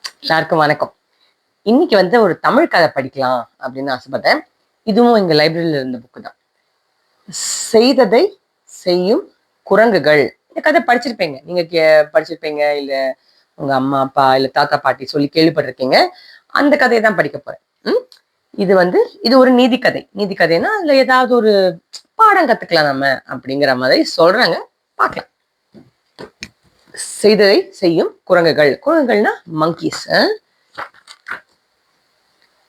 எல்லாருக்கும் வணக்கம். இன்னைக்கு ஒரு தமிழ் கதை படிக்கலாம் அப்படின்னு ஆசைப்பட்டேன். இதுவும் எங்க லைப்ரரியில இருந்த புக்கு தான். செய்ததை செய்யும் குரங்குகள். இந்த கதை படிச்சிருப்பீங்க. நீங்க படிச்சிருப்பீங்க, இல்ல உங்க அம்மா அப்பா இல்ல தாத்தா பாட்டி சொல்லி கேள்விப்பட்டிருக்கீங்க. அந்த கதையை தான் படிக்க போறேன். ம்? இது இது ஒரு நீதி கதை. நீதி கதைன்னா அதுல ஏதாவது ஒரு பாடம் கத்துக்கலாம் நம்ம அப்படிங்கிற மாதிரி சொல்றாங்க. பார்க்கலாம். செய்ததை செய்யும் குரங்குகள். குரங்குகள்னா மங்கீஸ்.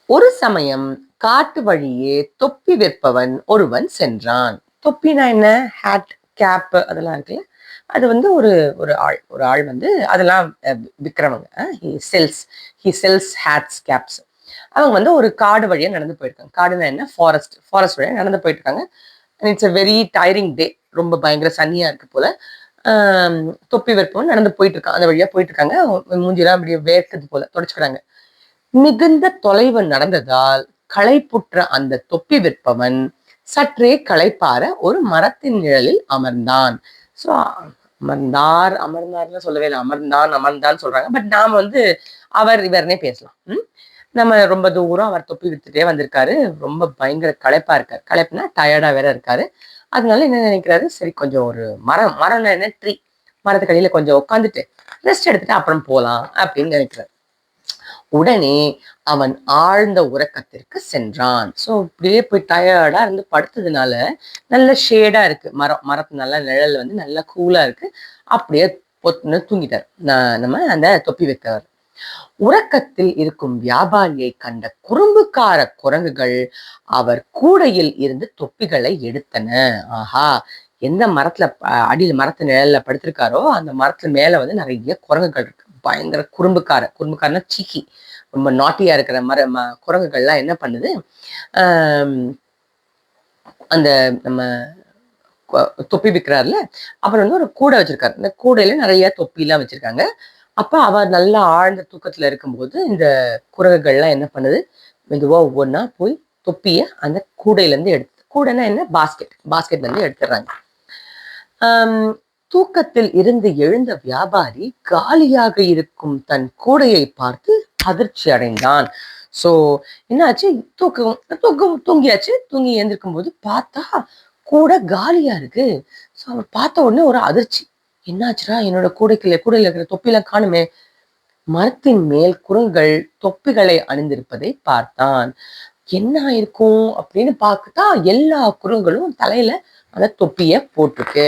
ஒரு சமயம் காட்டு வழியே தொப்பி விற்பவன் ஒருவன் சென்றான். தொப்பினா என்ன? ஹேட், கேப் அதெல்லாம் இருக்குல்ல. அது ஒரு ஆள் அதெல்லாம் விற்கிறவங்க. He sells hats, caps. அவங்க ஒரு காடு வழியா நடந்து போயிருக்காங்க. காடுனா என்ன? ஃபாரஸ்ட் வழியா நடந்து போயிட்டு இருக்காங்க. இட்ஸ் அ வெரி டயரிங் டே. ரொம்ப பயங்கர சன்னியா இருக்கு போல. தொப்பி விற்பவன் நடந்து போயிட்டு இருக்கான். அந்த வழியா போயிட்டு இருக்காங்க. மூஞ்சிலாம் அப்படியே வேர்க்குது போல, தொடச்சுக்கிறாங்க. மிகுந்த தொலைவு நடந்ததால் களைப்புற்ற அந்த தொப்பி விற்பவன் சற்றே களைப்பார ஒரு மரத்தின் நிழலில் அமர்ந்தான். ஸோ அமர்ந்தார்னு சொல்லவே இல்லை, அமர்ந்தான் சொல்றாங்க. பட் நாம அவர் இவர்னே பேசலாம். நம்ம ரொம்ப தூரம் அவர் தொப்பி வித்துட்டே வந்திருக்காரு. ரொம்ப பயங்கர களைப்பா இருக்காரு. களைப்புனா டயர்டா வேற இருக்காரு. அதனால என்ன நினைக்கிறாரு, சரி கொஞ்சம் ஒரு மரம் என்ன, ட்ரீ, மரத்துக்கடியில கொஞ்சம் உட்காந்துட்டு ரெஸ்ட் எடுத்துட்டு அப்புறம் போலாம் அப்படின்னு நினைக்கிறாரு. உடனே அவன் ஆழ்ந்த உறக்கத்திற்கு சென்றான். ஸோ இப்படியே போய் டயர்டா இருந்து படுத்ததுனால நல்ல ஷேடா இருக்கு, மரத்து நல்ல நிழல் நல்லா கூலா இருக்கு. அப்படியே பொத்துன்னு தூங்கிட்டார் நம்ம அந்த தொப்பி வைக்கிறவர். உறக்கத்தில் இருக்கும் வியாபாரியை கண்ட குறும்புக்கார குரங்குகள் அவர் கூடையில் இருந்து தொப்பிகளை எடுத்தன. ஆஹா, எந்த மரத்துல அடியில் மரத்து நிழல்ல படுத்திருக்காரோ அந்த மரத்துல மேல நிறைய குரங்குகள் இருக்கு. பயங்கர குறும்புக்காரனா சீக்கி, ரொம்ப நாட்டியா இருக்கிற குரங்குகள்லாம் என்ன பண்ணுது, அந்த நம்ம தொப்பி விற்கிறாருல, அவர் ஒரு கூடை வச்சிருக்காரு. இந்த கூடையில நிறைய தொப்பி எல்லாம் வச்சிருக்காங்க. அப்ப அவர் நல்லா ஆழ்ந்த தூக்கத்துல இருக்கும்போது இந்த குரங்குகள்லாம் என்ன பண்ணுது, மெதுவா ஒவ்வொன்னா போய் தொப்பிய அந்த கூடையில இருந்து கூடைன்னா என்ன, பாஸ்கெட்ல இருந்து எடுத்துடுறாங்க. தூக்கத்தில் இருந்து எழுந்த வியாபாரி காலியாக இருக்கும் தன் கூடையை பார்த்து அதிர்ச்சி அடைந்தான். சோ என்னாச்சு, தூங்கியாச்சு. தூங்கி எழுந்திருக்கும் போது பார்த்தா கூடை காலியா இருக்கு. ஸோ அவர் பார்த்த உடனே ஒரு அதிர்ச்சி. என்னாச்சுடா, என்னோட கூடையில இருக்கிற தொப்பிலாம் காணுமே. மரத்தின் மேல் குரங்குகள் தொப்பிகளை அணிந்திருப்பதை பார்த்தான். என்ன இருக்கும் அப்படின்னு பார்த்தா எல்லா குரங்குகளும் தலையில அந்த தொப்பிய போட்டிருக்கு.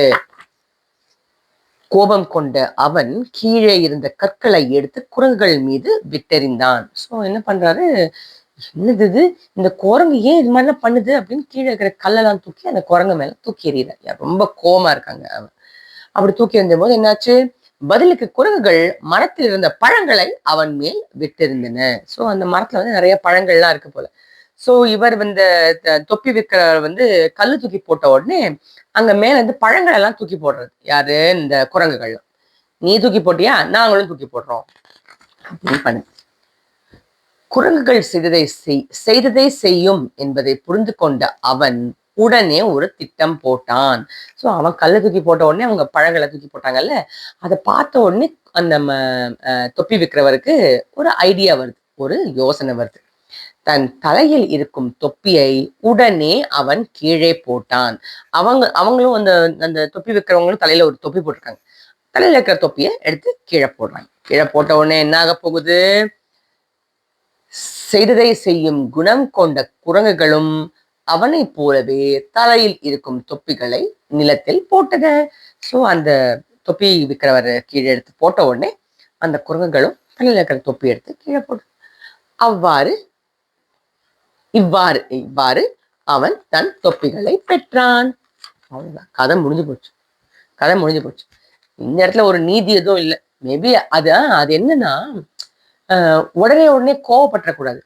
கோபம் கொண்ட அவன் கீழே இருந்த கற்களை எடுத்து குரங்குகள் மீது விட்டெறிந்தான். ஸோ என்ன பண்றாரு, என்னது இது, இந்த குரங்கு ஏன் இது மாதிரிலாம் பண்ணுது அப்படின்னு கீழே இருக்கிற கல்லெல்லாம் தூக்கி அந்த குரங்கு மேல தூக்கி எறிகிறார். ரொம்ப கோவமா இருக்காங்க அவன். அப்படி தூக்கி எறிந்த போது என்னாச்சு, பதிலுக்கு குரங்குகள் மரத்தில் இருந்த பழங்களை அவன் மேல் விட்டிருந்தன. ஸோ அந்த மரத்துல நிறைய பழங்கள்லாம் இருக்கு போல. ஸோ இவர் தொப்பி விற்கிறவர் கல்லு தூக்கி போட்ட உடனே அங்க மேல பழங்கள் எல்லாம் தூக்கி போடுறது யாரு, இந்த குரங்குகள். நீ தூக்கி போட்டியா, நாங்களும் தூக்கி போடுறோம் அப்படின்னு பண்ணு. குரங்குகள் செய்ததை செய்யும் என்பதை புரிந்து கொண்ட அவன் உடனே ஒரு திட்டம் போட்டான். ஸோ அவன் கல்லை தூக்கி போட்ட உடனே அவங்க பழங்களை தூக்கி போட்டாங்கல்ல, அதை பார்த்த உடனே அந்த தொப்பி விற்கிறவருக்கு ஒரு ஐடியா வருது, ஒரு யோசனை வருது. தன் தலையில் இருக்கும் தொப்பியை உடனே அவன் கீழே போட்டான். அவங்களும் அந்த அந்த தொப்பி வைக்கிறவங்களும் தலையில ஒரு தொப்பி போட்டிருக்காங்க. தலையில இருக்கிற தொப்பியை எடுத்து கீழே போடுறாங்க. கீழே போட்ட உடனே என்ன ஆக போகுது, செய்ததை செய்யும் குணம் கொண்ட குரங்குகளும் அவனை போலவே தலையில் இருக்கும் தொப்பிகளை நிலத்தில் போட்டன. ஸோ அந்த தொப்பி விற்கிறவர் கீழே எடுத்து போட்ட உடனே அந்த குரங்குகளும் தலையில இருக்கிற தொப்பி எடுத்து கீழே போட்டு இவ்வாறு அவன் தன் தொப்பிகளை பெற்றான். அவ்வளவுதான், கதை முடிஞ்சு போச்சு. இந்த இடத்துல ஒரு நீதி எதுவும் இல்லை. மேபி அது என்னன்னா, உடனே கோவப்பட்டுறக்கூடாது.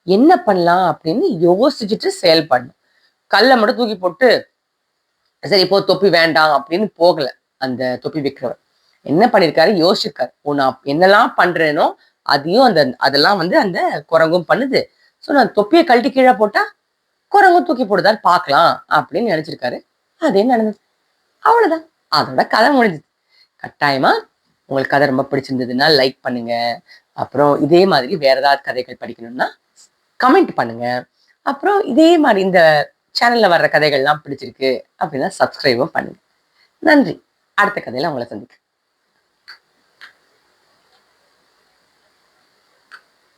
என்ன பண்ணலாம் அப்படின்னு யோசிச்சுட்டு செயல்படணும். கல்லை மட்டும் தூக்கி போட்டு சரி இப்போ தொப்பி வேண்டாம் அப்படின்னு போகல. அந்த தொப்பி விற்கிறவர் என்ன பண்ணிருக்காரு, யோசிச்சிருக்காரு. நான் என்னெல்லாம் பண்றேனோ அதையும் அதெல்லாம் அந்த குரங்கும் பண்ணுது. ஸோ நான் தொப்பியை கழட்டி கீழே போட்டா குரங்கும் தூக்கி போடுதான்னு பார்க்கலாம் அப்படின்னு நினைச்சிருக்காரு. அதே நடந்தது. அவ்வளவுதான், அதோட கதை முடிஞ்சது. கட்டாயமா உங்களுக்கு கதை ரொம்ப பிடிச்சிருந்ததுன்னா லைக் பண்ணுங்க. அப்புறம் இதே மாதிரி வேற ஏதாவது கதைகள் படிக்கணும்னா கமெண்ட் பண்ணுங்க. அப்புறம் இதே மாதிரி இந்த சேனல்ல வர்ற கதைகள்லாம் பிடிச்சிருக்கு அப்படின்னா சப்ஸ்கிரைபும் பண்ணுங்க. நன்றி. அடுத்த கதையில உங்களை சந்திக்கிறேன்.